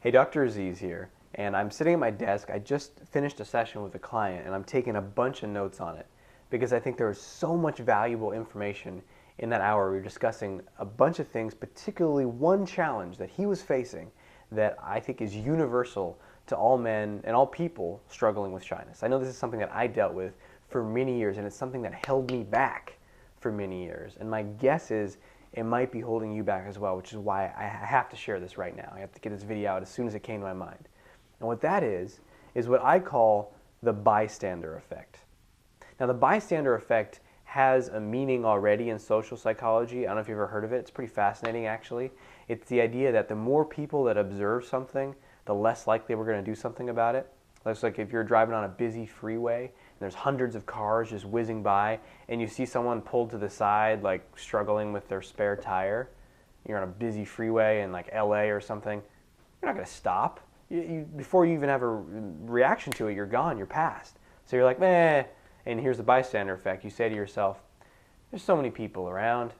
Hey, Dr. Aziz here, and I'm sitting at my desk. I just finished a session with a client, and I'm taking a bunch of notes on it because I think there was so much valuable information in that hour. We were discussing a bunch of things, particularly one challenge that he was facing that I think is universal to all men and all people struggling with shyness. I know this is something that I dealt with for many years, and it's something that held me back for many years. And my guess is it might be holding you back as well, which is why I have to share this right now. I have to get this video out as soon as it came to my mind. And what that is what I call the bystander effect. Now, the bystander effect has a meaning already in social psychology. I don't know if you've ever heard of it. It's pretty fascinating, actually. It's the idea that the more people that observe something, the less likely we're going to do something about it. It's like if you're driving on a busy freeway and there's hundreds of cars just whizzing by and you see someone pulled to the side like struggling with their spare tire. You're on a busy freeway in like LA or something. You're not going to stop. Before you even have a reaction to it, you're gone, you're past. So you're like, meh. And here's the bystander effect. You say to yourself, there's so many people around,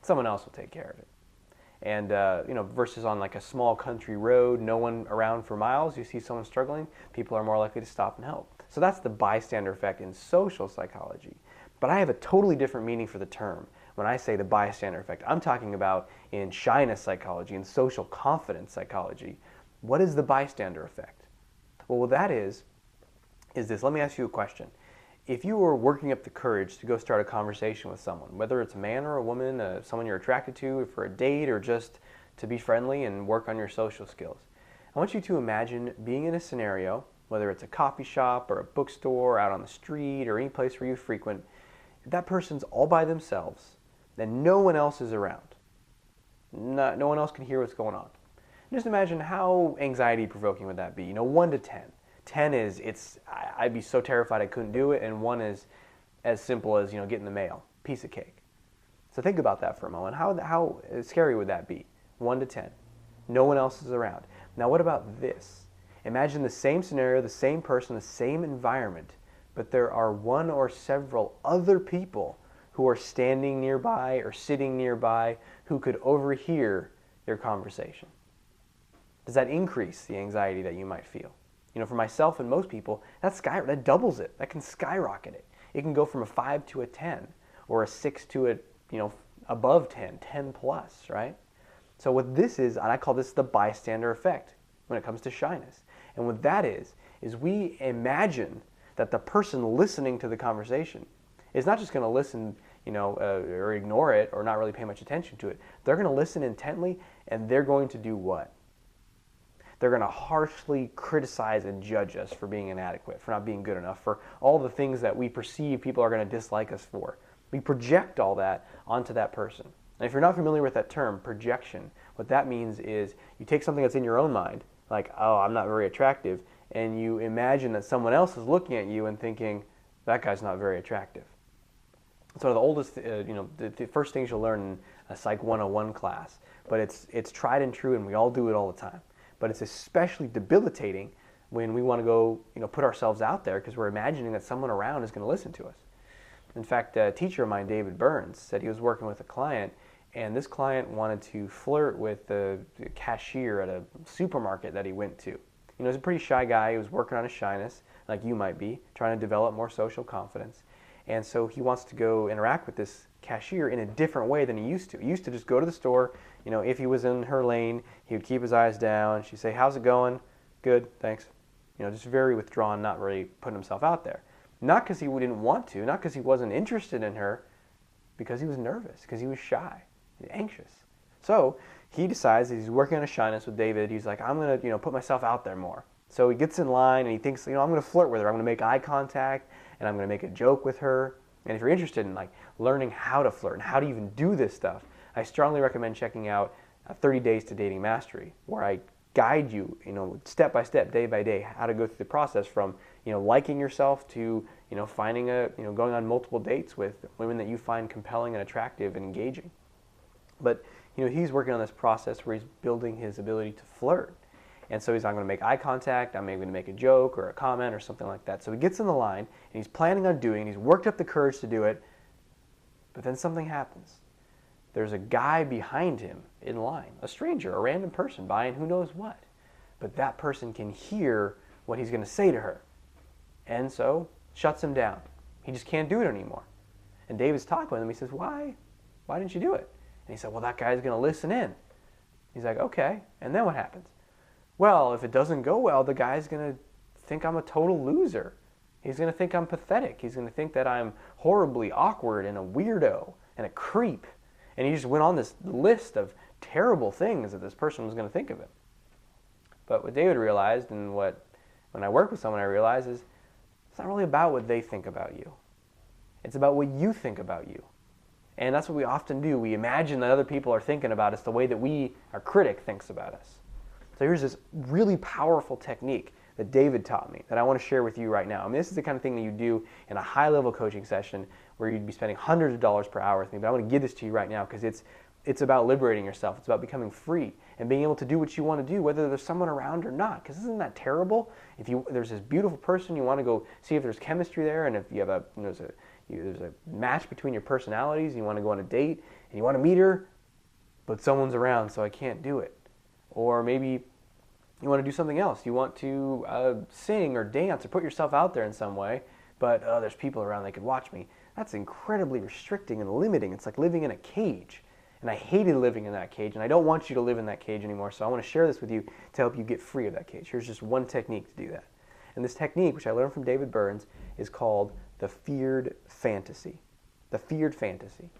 someone else will take care of it. And versus on like a small country road, no one around for miles, you see someone struggling, people are more likely to stop and help. So that's the bystander effect in social psychology. But I have a totally different meaning for the term when I say the bystander effect. I'm talking about in shyness psychology, in social confidence psychology. What is the bystander effect? Well, what that is this. Let me ask you a question. If you were working up the courage to go start a conversation with someone, whether it's a man or a woman, someone you're attracted to for a date or just to be friendly and work on your social skills, I want you to imagine being in a scenario, whether it's a coffee shop or a bookstore, out on the street or any place where you frequent, that person's all by themselves and no one else is around. No one else can hear what's going on. Just imagine how anxiety provoking would that be, 1 to 10. 10 is I'd be so terrified I couldn't do it, and 1 is as simple as getting the mail, piece of cake. So think about that for a moment. How scary would that be? 1 to 10. No one else is around. Now what about this? Imagine the same scenario, the same person, the same environment, but there are one or several other people who are standing nearby or sitting nearby who could overhear your conversation. Does that increase the anxiety that you might feel? For myself and most people, that doubles it. That can skyrocket it. It can go from a 5 to a 10, or a 6 to a above 10, 10 plus, right? So what this is, and I call this the bystander effect when it comes to shyness. And what that is we imagine that the person listening to the conversation is not just going to listen, or ignore it, or not really pay much attention to it. They're going to listen intently, and they're going to do what? They're going to harshly criticize and judge us for being inadequate, for not being good enough, for all the things that we perceive people are going to dislike us for. We project all that onto that person. And if you're not familiar with that term, projection, what that means is you take something that's in your own mind, like, oh, I'm not very attractive, and you imagine that someone else is looking at you and thinking, that guy's not very attractive. It's one of the oldest, the first things you'll learn in a Psych 101 class, but it's tried and true, and we all do it all the time. But it's especially debilitating when we want to go, put ourselves out there because we're imagining that someone around is going to listen to us. In fact, a teacher of mine, David Burns, said he was working with a client, and this client wanted to flirt with the cashier at a supermarket that he went to. He was a pretty shy guy. He was working on his shyness, like you might be, trying to develop more social confidence. And so he wants to go interact with this cashier in a different way than he used to. He used to just go to the store. If he was in her lane, he would keep his eyes down. She'd say, how's it going? Good, thanks. Just very withdrawn, not really putting himself out there. Not because he didn't want to, not because he wasn't interested in her, because he was nervous, because he was shy, anxious. So he decides that he's working on his shyness with David. He's like, I'm going to put myself out there more. So he gets in line and he thinks, I'm going to flirt with her. I'm going to make eye contact and I'm going to make a joke with her. And if you're interested in learning how to flirt and how to even do this stuff, I strongly recommend checking out 30 Days to Dating Mastery, where I guide you, step by step, day by day, how to go through the process from, liking yourself to, finding going on multiple dates with women that you find compelling and attractive and engaging. But, he's working on this process where he's building his ability to flirt. And so he's not going to make eye contact, I'm maybe going to make a joke or a comment or something like that. So he gets in the line, and he's planning on doing it, he's worked up the courage to do it, but then something happens. There's a guy behind him in line, a stranger, a random person buying who knows what. but that person can hear what he's going to say to her. And so shuts him down. He just can't do it anymore. And David's talking with him. He says, why? Why didn't you do it? And he said, well, that guy's going to listen in. He's like, okay. And then what happens? Well, if it doesn't go well, the guy's going to think I'm a total loser. He's going to think I'm pathetic. He's going to think that I'm horribly awkward and a weirdo and a creep. And he just went on this list of terrible things that this person was going to think of him. But what David realized, and when I work with someone I realize, is it's not really about what they think about you. It's about what you think about you. And that's what we often do. We imagine that other people are thinking about us the way that our critic thinks about us. So here's this really powerful technique that David taught me that I want to share with you right now. I mean, this is the kind of thing that you do in a high-level coaching session where you'd be spending hundreds of dollars per hour with me. But I want to give this to you right now because it's about liberating yourself. It's about becoming free and being able to do what you want to do, whether there's someone around or not. Because isn't that terrible? If there's this beautiful person, you want to go see if there's chemistry there, and if you have there's a match between your personalities, you want to go on a date, and you want to meet her, but someone's around, so I can't do it. Or maybe you want to do something else. You want to sing or dance or put yourself out there in some way, but there's people around that could watch me. That's incredibly restricting and limiting. It's like living in a cage. And I hated living in that cage, and I don't want you to live in that cage anymore, so I want to share this with you to help you get free of that cage. Here's just one technique to do that. And this technique, which I learned from David Burns, is called the feared fantasy. The feared fantasy.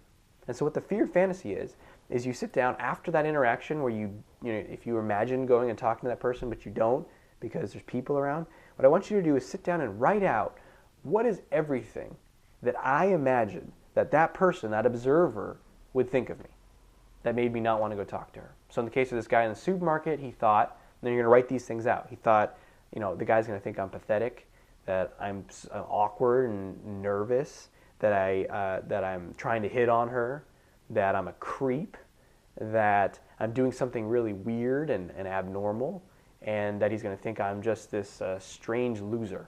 And so what the feared fantasy is you sit down after that interaction where if you imagine going and talking to that person, but you don't because there's people around, what I want you to do is sit down and write out what is everything that I imagine that person, that observer, would think of me that made me not want to go talk to her. So in the case of this guy in the supermarket, he thought, then you're going to write these things out. He thought, the guy's going to think I'm pathetic, that I'm awkward and nervous, that I'm trying to hit on her, that I'm a creep, that I'm doing something really weird and abnormal, and that he's going to think I'm just this strange loser.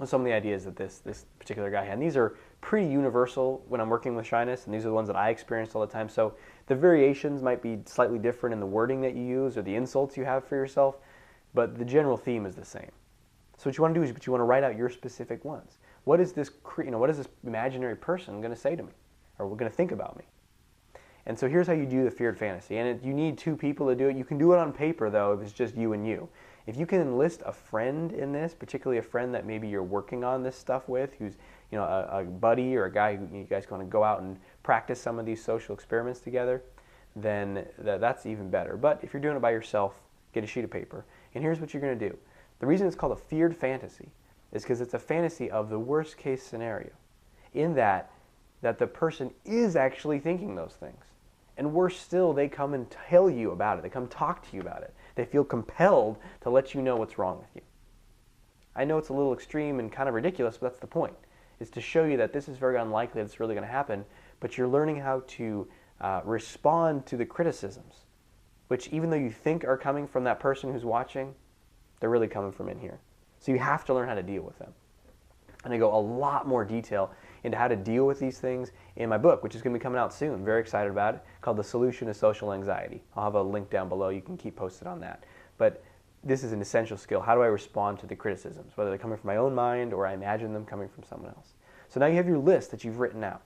Some of the ideas that this particular guy had. And these are pretty universal when I'm working with shyness, and these are the ones that I experience all the time. So the variations might be slightly different in the wording that you use or the insults you have for yourself, but the general theme is the same. So what you want to do is you want to write out your specific ones. What is this imaginary person going to say to me, or going to think about me? And so here's how you do the feared fantasy. And you need two people to do it. You can do it on paper, though, if it's just you and you. If you can enlist a friend in this, particularly a friend that maybe you're working on this stuff with, who's a buddy or a guy who you guys want to go out and practice some of these social experiments together, then that's even better. But if you're doing it by yourself, get a sheet of paper. And here's what you're going to do. The reason it's called a feared fantasy is because it's a fantasy of the worst case scenario, in that the person is actually thinking those things. And worse still, they come and tell you about it. They come talk to you about it. They feel compelled to let you know what's wrong with you. I know it's a little extreme and kind of ridiculous, but that's the point, is to show you that this is very unlikely that it's really going to happen, but you're learning how to respond to the criticisms, which even though you think are coming from that person who's watching, they're really coming from in here. So you have to learn how to deal with them. And I go a lot more detail into how to deal with these things in my book, which is going to be coming out soon. Very excited about it, called The Solution to Social Anxiety. I'll have a link down below. You can keep posted on that. But this is an essential skill. How do I respond to the criticisms, whether they're coming from my own mind or I imagine them coming from someone else? So now you have your list that you've written out.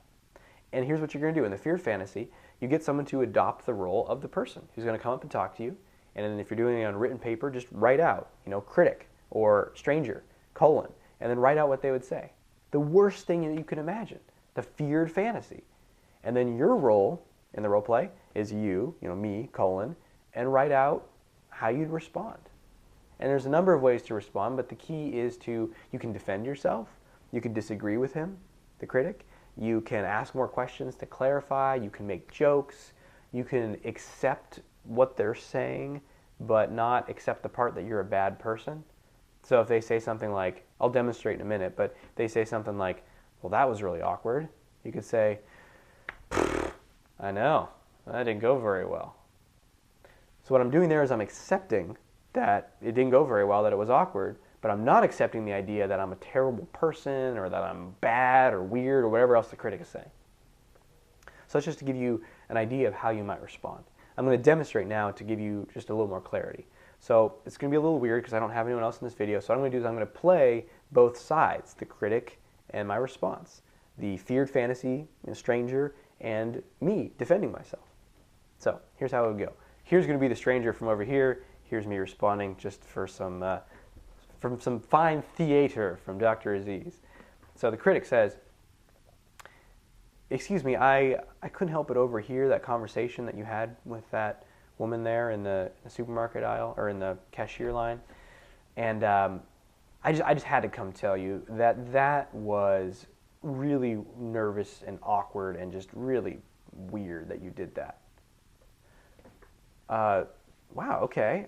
And here's what you're going to do. In the feared fantasy, you get someone to adopt the role of the person who's going to come up and talk to you. And then if you're doing it on written paper, just write out, critic or stranger, colon, and then write out what they would say. The worst thing that you can imagine, the feared fantasy. And then your role in the role play is you, me, colon, and write out how you'd respond. And there's a number of ways to respond, but the key is you can defend yourself, you can disagree with him, the critic, you can ask more questions to clarify, you can make jokes, you can accept what they're saying, but not accept the part that you're a bad person. So if they say something like, I'll demonstrate in a minute, but they say something like, well, that was really awkward, you could say, I know, that didn't go very well. So what I'm doing there is I'm accepting that it didn't go very well, that it was awkward, but I'm not accepting the idea that I'm a terrible person or that I'm bad or weird or whatever else the critic is saying. So that's just to give you an idea of how you might respond. I'm going to demonstrate now to give you just a little more clarity. So it's going to be a little weird because I don't have anyone else in this video. So what I'm going to do is I'm going to play both sides, the critic and my response. The feared fantasy, stranger, and me defending myself. So here's how it would go. Here's going to be the stranger from over here. Here's me responding just for from some fine theater from Dr. Aziz. So the critic says, excuse me, I couldn't help but overhear that conversation that you had with that woman there in the supermarket aisle, or in the cashier line. And I just had to come tell you that was really nervous and awkward and just really weird that you did that. Wow, okay.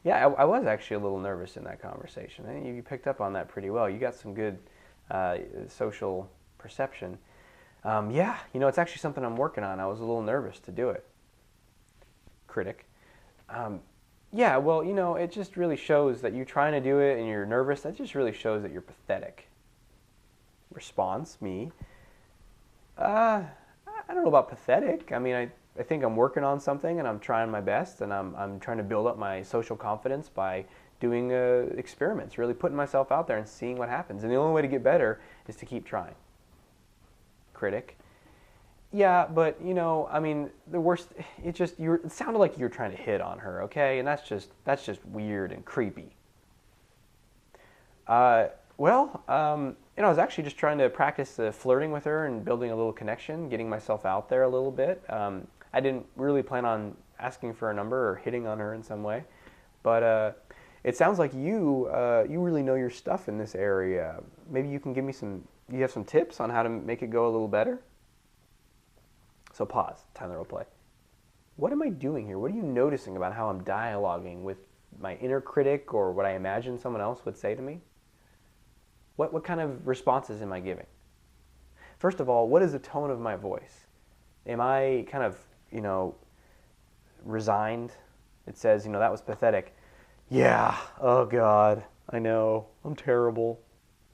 Yeah, I was actually a little nervous in that conversation. I think you picked up on that pretty well. You got some good social perception. Yeah, it's actually something I'm working on. I was a little nervous to do it. Critic. Yeah, well, it just really shows that you're trying to do it and you're nervous. That just really shows that you're pathetic. Response, me. I don't know about pathetic. I mean, I think I'm working on something and I'm trying my best, and I'm trying to build up my social confidence by doing experiments, really putting myself out there and seeing what happens. And the only way to get better is to keep trying. Critic. Yeah, but I mean, the worst. It sounded like you were trying to hit on her, okay? And that's just weird and creepy. Well, I was actually just trying to practice flirting with her and building a little connection, getting myself out there a little bit. I didn't really plan on asking for a number or hitting on her in some way, but it sounds like you really know your stuff in this area. Maybe you can give me you have some tips on how to make it go a little better? So pause, time the role play. What am I doing here? What are you noticing about how I'm dialoguing with my inner critic, or what I imagine someone else would say to me? What kind of responses am I giving? First of all, what is the tone of my voice? Am I kind of, resigned? It says, that was pathetic. Yeah, oh God, I know, I'm terrible.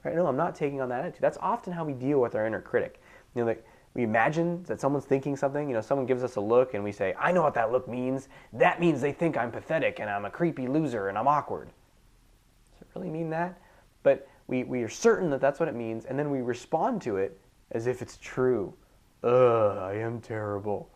Right? No, I'm not taking on that attitude. That's often how we deal with our inner critic. We imagine that someone's thinking something, someone gives us a look and we say, I know what that look means. That means they think I'm pathetic and I'm a creepy loser and I'm awkward. Does it really mean that? But we are certain that that's what it means, and then we respond to it as if it's true. Ugh, I am terrible.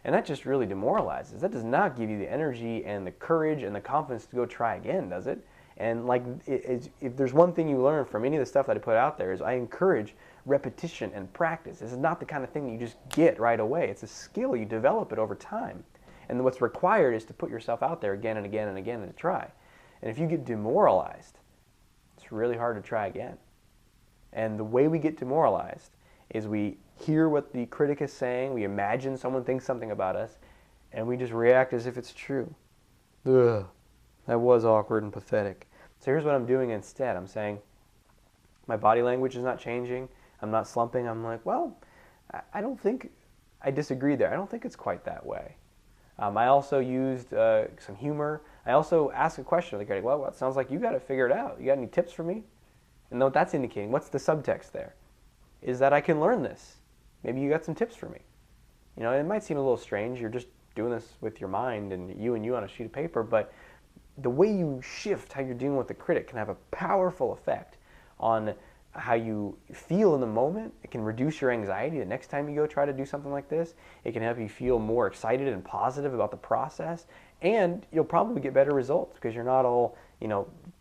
And that just really demoralizes. That does not give you the energy and the courage and the confidence to go try again, does it? And if there's one thing you learn from any of the stuff that I put out there, is I encourage repetition and practice. This is not the kind of thing that you just get right away. It's a skill. You develop it over time. And what's required is to put yourself out there again and again and again and to try. And if you get demoralized, it's really hard to try again. And the way we get demoralized is we hear what the critic is saying, we imagine someone thinks something about us, and we just react as if it's true. Ugh, that was awkward and pathetic. So here's what I'm doing instead. I'm saying, my body language is not changing. I'm not slumping. I'm like, well, I don't think, I disagree there. I don't think it's quite that way. I also used some humor. I also asked a question of the critic. Well, it sounds like you got it figured out. You got any tips for me? And what that's indicating, what's the subtext there? Is that I can learn this. Maybe you got some tips for me. It might seem a little strange. You're just doing this with your mind and you on a sheet of paper, but the way you shift how you're dealing with the critic can have a powerful effect on how you feel in the moment. It can reduce your anxiety the next time you go try to do something like this. It can help you feel more excited and positive about the process, and you'll probably get better results because you're not all,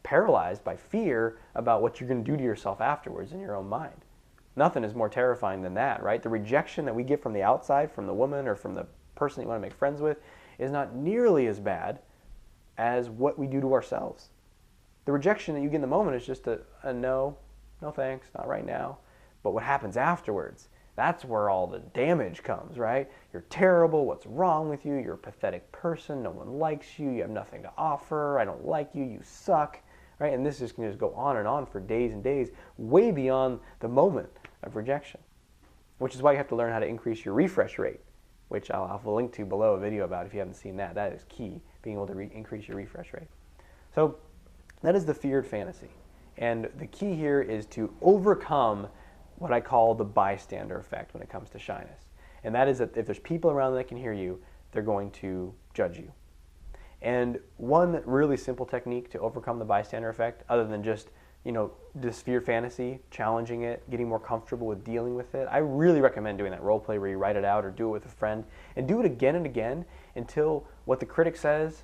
paralyzed by fear about what you're going to do to yourself afterwards in your own mind. Nothing is more terrifying than that, right? The rejection that we get from the outside, from the woman or from the person you want to make friends with, is not nearly as bad as what we do to ourselves. The rejection that you get in the moment is just a no thanks, not right now. But what happens afterwards, that's where all the damage comes, right? You're terrible, what's wrong with you? You're a pathetic person, no one likes you, you have nothing to offer, I don't like you, you suck, right? And this is going to just go on and on for days and days, way beyond the moment of rejection. Which is why you have to learn how to increase your refresh rate, which I'll have a link to below a video about if you haven't seen that. That is key, being able to increase your refresh rate. So that is the feared fantasy. And the key here is to overcome what I call the bystander effect when it comes to shyness. And that is that if there's people around that can hear you, they're going to judge you. And one really simple technique to overcome the bystander effect, other than just, this fear fantasy, challenging it, getting more comfortable with dealing with it. I really recommend doing that role play where you write it out or do it with a friend and do it again and again until what the critic says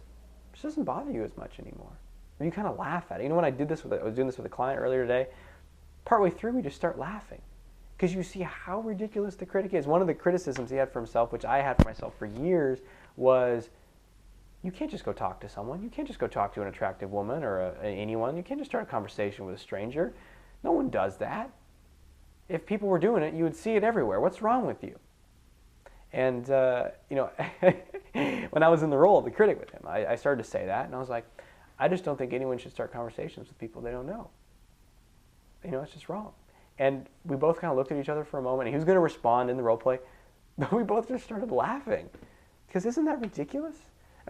just doesn't bother you as much anymore. Or you kind of laugh at it. When I was doing this with a client earlier today, partway through we just start laughing because you see how ridiculous the critic is. One of the criticisms he had for himself, which I had for myself for years, was you can't just go talk to someone. You can't just go talk to an attractive woman or anyone. You can't just start a conversation with a stranger. No one does that. If people were doing it, you would see it everywhere. What's wrong with you? And, when I was in the role of the critic with him, I started to say that, and I was like, I just don't think anyone should start conversations with people they don't know. It's just wrong. And we both kind of looked at each other for a moment, and he was going to respond in the role play, but we both just started laughing. Because isn't that ridiculous?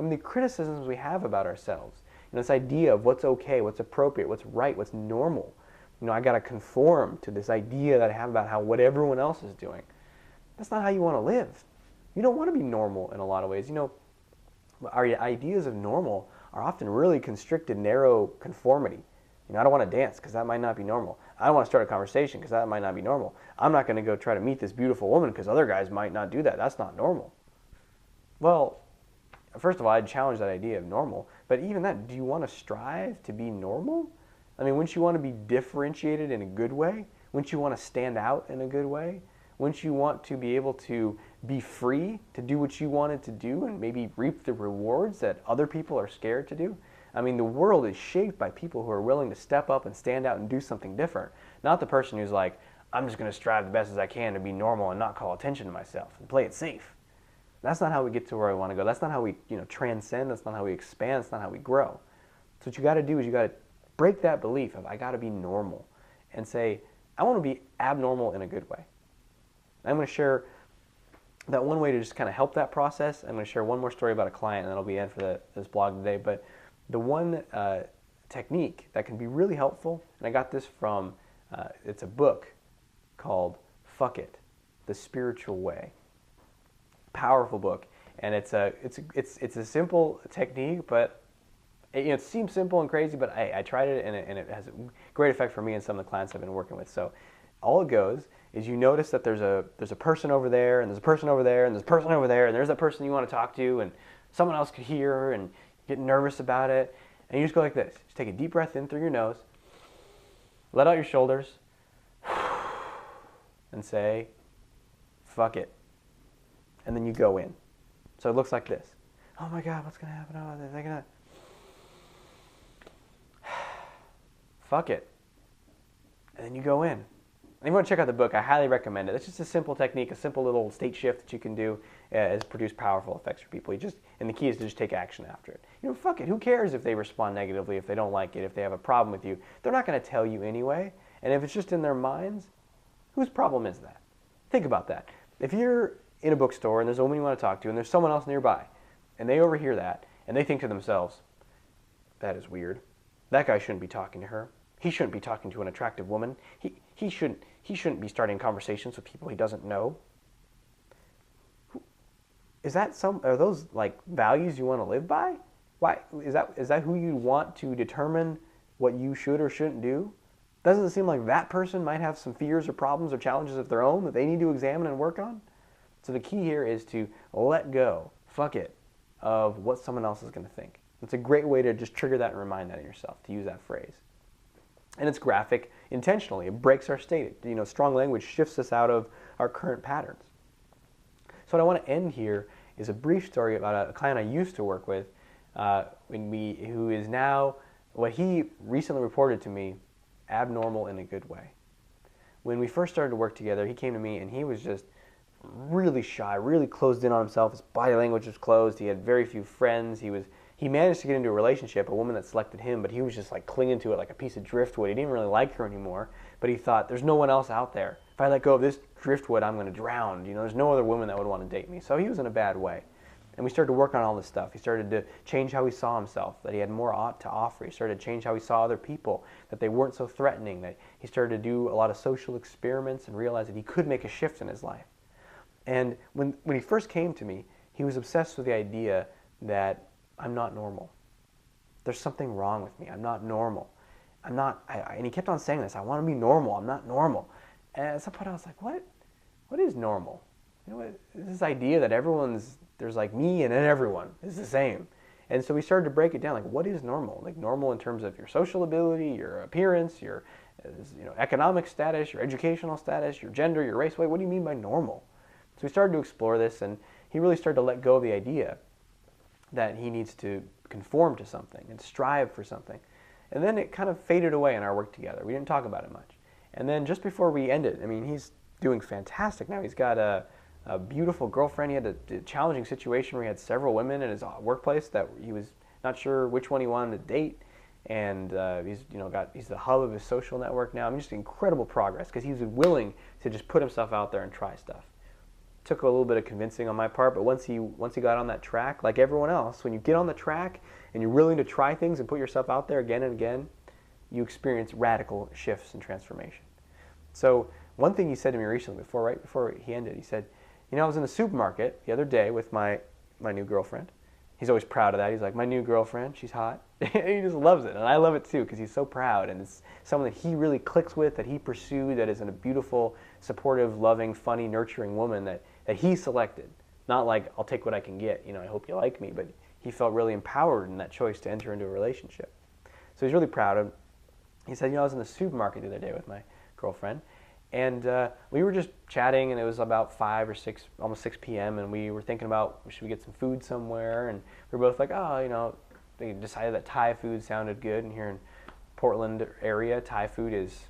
The criticisms we have about ourselves, this idea of what's okay, what's appropriate, what's right, what's normal. I got to conform to this idea that I have about what everyone else is doing. That's not how you want to live. You don't want to be normal in a lot of ways. Our ideas of normal are often really constricted, narrow conformity. I don't want to dance because that might not be normal. I don't want to start a conversation because that might not be normal. I'm not going to go try to meet this beautiful woman because other guys might not do that. That's not normal. Well, first of all, I'd challenge that idea of normal. But even that, do you want to strive to be normal? Wouldn't you want to be differentiated in a good way? Wouldn't you want to stand out in a good way? Wouldn't you want to be able to be free to do what you wanted to do and maybe reap the rewards that other people are scared to do? The world is shaped by people who are willing to step up and stand out and do something different. Not the person who's like, I'm just going to strive the best as I can to be normal and not call attention to myself and play it safe. That's not how we get to where we want to go. That's not how we, transcend. That's not how we expand. That's not how we grow. So what you got to do is you got to break that belief of I got to be normal and say, I want to be abnormal in a good way. I'm going to share that one way to just kind of help that process. I'm going to share one more story about a client, and that'll be it for this blog today. But the one technique that can be really helpful, and I got this from, it's a book called Fuck It, The Spiritual Way. Powerful book, and it's a simple technique, but it seems simple and crazy, but I tried it, and it has a great effect for me and some of the clients I've been working with. So all it goes is you notice that there's a person over there, and there's a person over there, and there's a person over there, and there's that person you want to talk to, and someone else could hear and get nervous about it, and you just go like this. Just take a deep breath in through your nose, let out your shoulders, and say, fuck it. And then you go in. So it looks like this. Oh my God, what's going to happen? Oh, they're going to... Fuck it. And then you go in. And if you want to check out the book, I highly recommend it. It's just a simple technique, a simple little state shift that you can do has produced powerful effects for people. And the key is to just take action after it. Fuck it. Who cares if they respond negatively, if they don't like it, if they have a problem with you? They're not going to tell you anyway. And if it's just in their minds, whose problem is that? Think about that. If you're in a bookstore and there's a woman you want to talk to and there's someone else nearby and they overhear that and they think to themselves, that is weird. That guy shouldn't be talking to her. He shouldn't be talking to an attractive woman. He shouldn't be starting conversations with people he doesn't know. Are those like values you want to live by? Why is that who you want to determine what you should or shouldn't do? Doesn't it seem like that person might have some fears or problems or challenges of their own that they need to examine and work on? So the key here is to let go, fuck it, of what someone else is going to think. It's a great way to just trigger that and remind that in yourself, to use that phrase. And it's graphic intentionally. It breaks our state. Strong language shifts us out of our current patterns. So what I want to end here is a brief story about a client I used to work with who is now, what he recently reported to me, abnormal in a good way. When we first started to work together, he came to me and he was just really shy, really closed in on himself. His body language was closed. He had very few friends. He managed to get into a relationship, a woman that selected him, but he was just like clinging to it like a piece of driftwood. He didn't really like her anymore, but he thought, there's no one else out there. If I let go of this driftwood, I'm going to drown. There's no other woman that would want to date me. So he was in a bad way. And we started to work on all this stuff. He started to change how he saw himself, that he had more to offer. He started to change how he saw other people, that they weren't so threatening, that he started to do a lot of social experiments and realized that he could make a shift in his life. And when he first came to me, he was obsessed with the idea that I'm not normal. There's something wrong with me. I'm not normal. I'm not, and he kept on saying this, I want to be normal. I'm not normal. And at some point I was like, what is normal? You know, this idea that there's like me and then everyone is the same. And so we started to break it down, like what is normal? Like normal in terms of your social ability, your appearance, your economic status, your educational status, your gender, your race. What do you mean by normal? So we started to explore this, and he really started to let go of the idea that he needs to conform to something and strive for something. And then it kind of faded away in our work together. We didn't talk about it much. And then just before we ended, I mean, he's doing fantastic now. He's got a beautiful girlfriend. He had a challenging situation where he had several women in his workplace that he was not sure which one he wanted to date. And he's the hub of his social network now. I mean, just incredible progress because he was willing to just put himself out there and try stuff. Took a little bit of convincing on my part, but once he got on that track, like everyone else, when you get on the track and you're willing to try things and put yourself out there again and again, you experience radical shifts and transformation. So one thing he said to me recently, right before he ended, he said, I was in the supermarket the other day with my new girlfriend. He's always proud of that. He's like, my new girlfriend, she's hot. He just loves it, and I love it too because he's so proud, and it's someone that he really clicks with, that he pursued, that is a beautiful, supportive, loving, funny, nurturing woman that he selected. Not like, I'll take what I can get, I hope you like me, but he felt really empowered in that choice to enter into a relationship. So he's really proud of. He said, I was in the supermarket the other day with my girlfriend, and we were just chatting, and it was about 5 or 6, almost 6 p.m., and we were thinking about, should we get some food somewhere? And we were both like, they decided that Thai food sounded good, and here in Portland area, Thai food is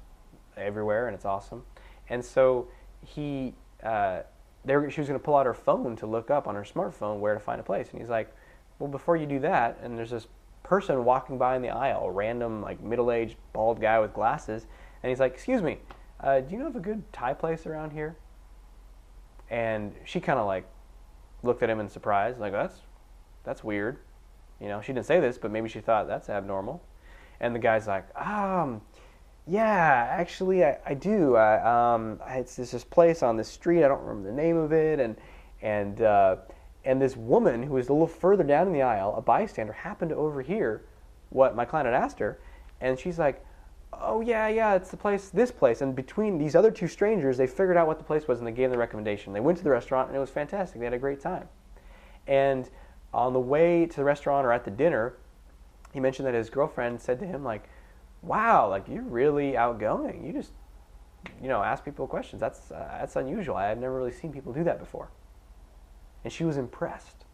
everywhere, and it's awesome. And so she was going to pull out her phone to look up on her smartphone where to find a place, and he's like, well, before you do that, and there's this person walking by in the aisle, a random, like, middle-aged, bald guy with glasses, and he's like, excuse me, do you know of a good Thai place around here? And she kind of like looked at him in surprise, like, that's weird. She didn't say this, but maybe she thought that's abnormal. And the guy's like, yeah, actually I do. It's this place on this street. I don't remember the name of it. And this woman who was a little further down in the aisle, a bystander, happened to overhear what my client had asked her, and she's like, oh, yeah, it's this place. And between these other two strangers, they figured out what the place was, and they gave them the recommendation. They went to the restaurant, and it was fantastic. They had a great time. And on the way to the restaurant or at the dinner, he mentioned that his girlfriend said to him, like, wow, like, you're really outgoing. You just, ask people questions. That's unusual. I had never really seen people do that before. And she was impressed.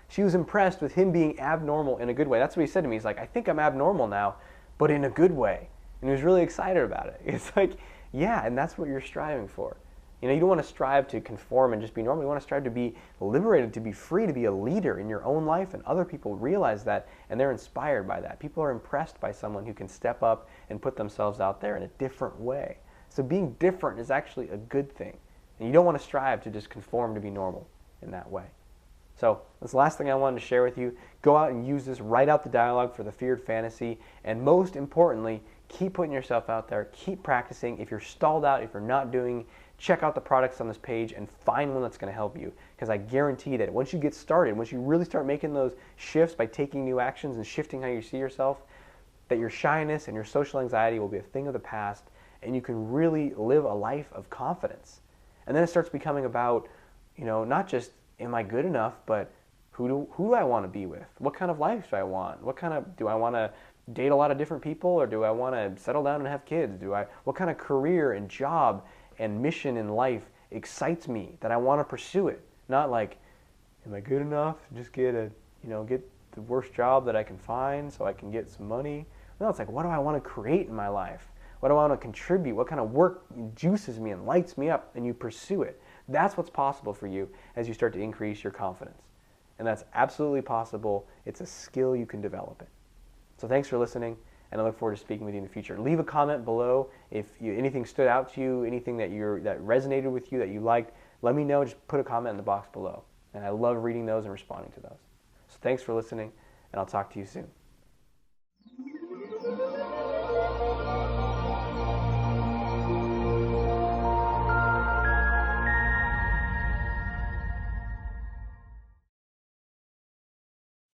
She was impressed with him being abnormal in a good way. That's what he said to me. He's like, I think I'm abnormal now, but in a good way. And he was really excited about it. It's like, yeah, and that's what you're striving for. You don't want to strive to conform and just be normal. You want to strive to be liberated, to be free, to be a leader in your own life, and other people realize that, and they're inspired by that. People are impressed by someone who can step up and put themselves out there in a different way. So being different is actually a good thing. And you don't want to strive to just conform to be normal in that way. So that's the last thing I wanted to share with you. Go out and use this. Write out the dialogue for the feared fantasy. And most importantly, keep putting yourself out there. Keep practicing. If you're stalled out, if you're not doing, check out the products on this page and find one that's going to help you. Because I guarantee that once you get started, once you really start making those shifts by taking new actions and shifting how you see yourself, that your shyness and your social anxiety will be a thing of the past, and you can really live a life of confidence. And then it starts becoming about, not just, am I good enough, but who do I want to be with? What kind of life do I want? Do I want to date a lot of different people, or do I want to settle down and have kids? What kind of career and job and mission in life excites me that I want to pursue it? Not like, am I good enough to just get the worst job that I can find so I can get some money? No, it's like, what do I want to create in my life? What do I want to contribute? What kind of work juices me and lights me up? And you pursue it. That's what's possible for you as you start to increase your confidence. And that's absolutely possible. It's a skill you can develop it. So thanks for listening, and I look forward to speaking with you in the future. Leave a comment below if anything stood out to you, anything that resonated with you, that you liked. Let me know. Just put a comment in the box below. And I love reading those and responding to those. So thanks for listening, and I'll talk to you soon.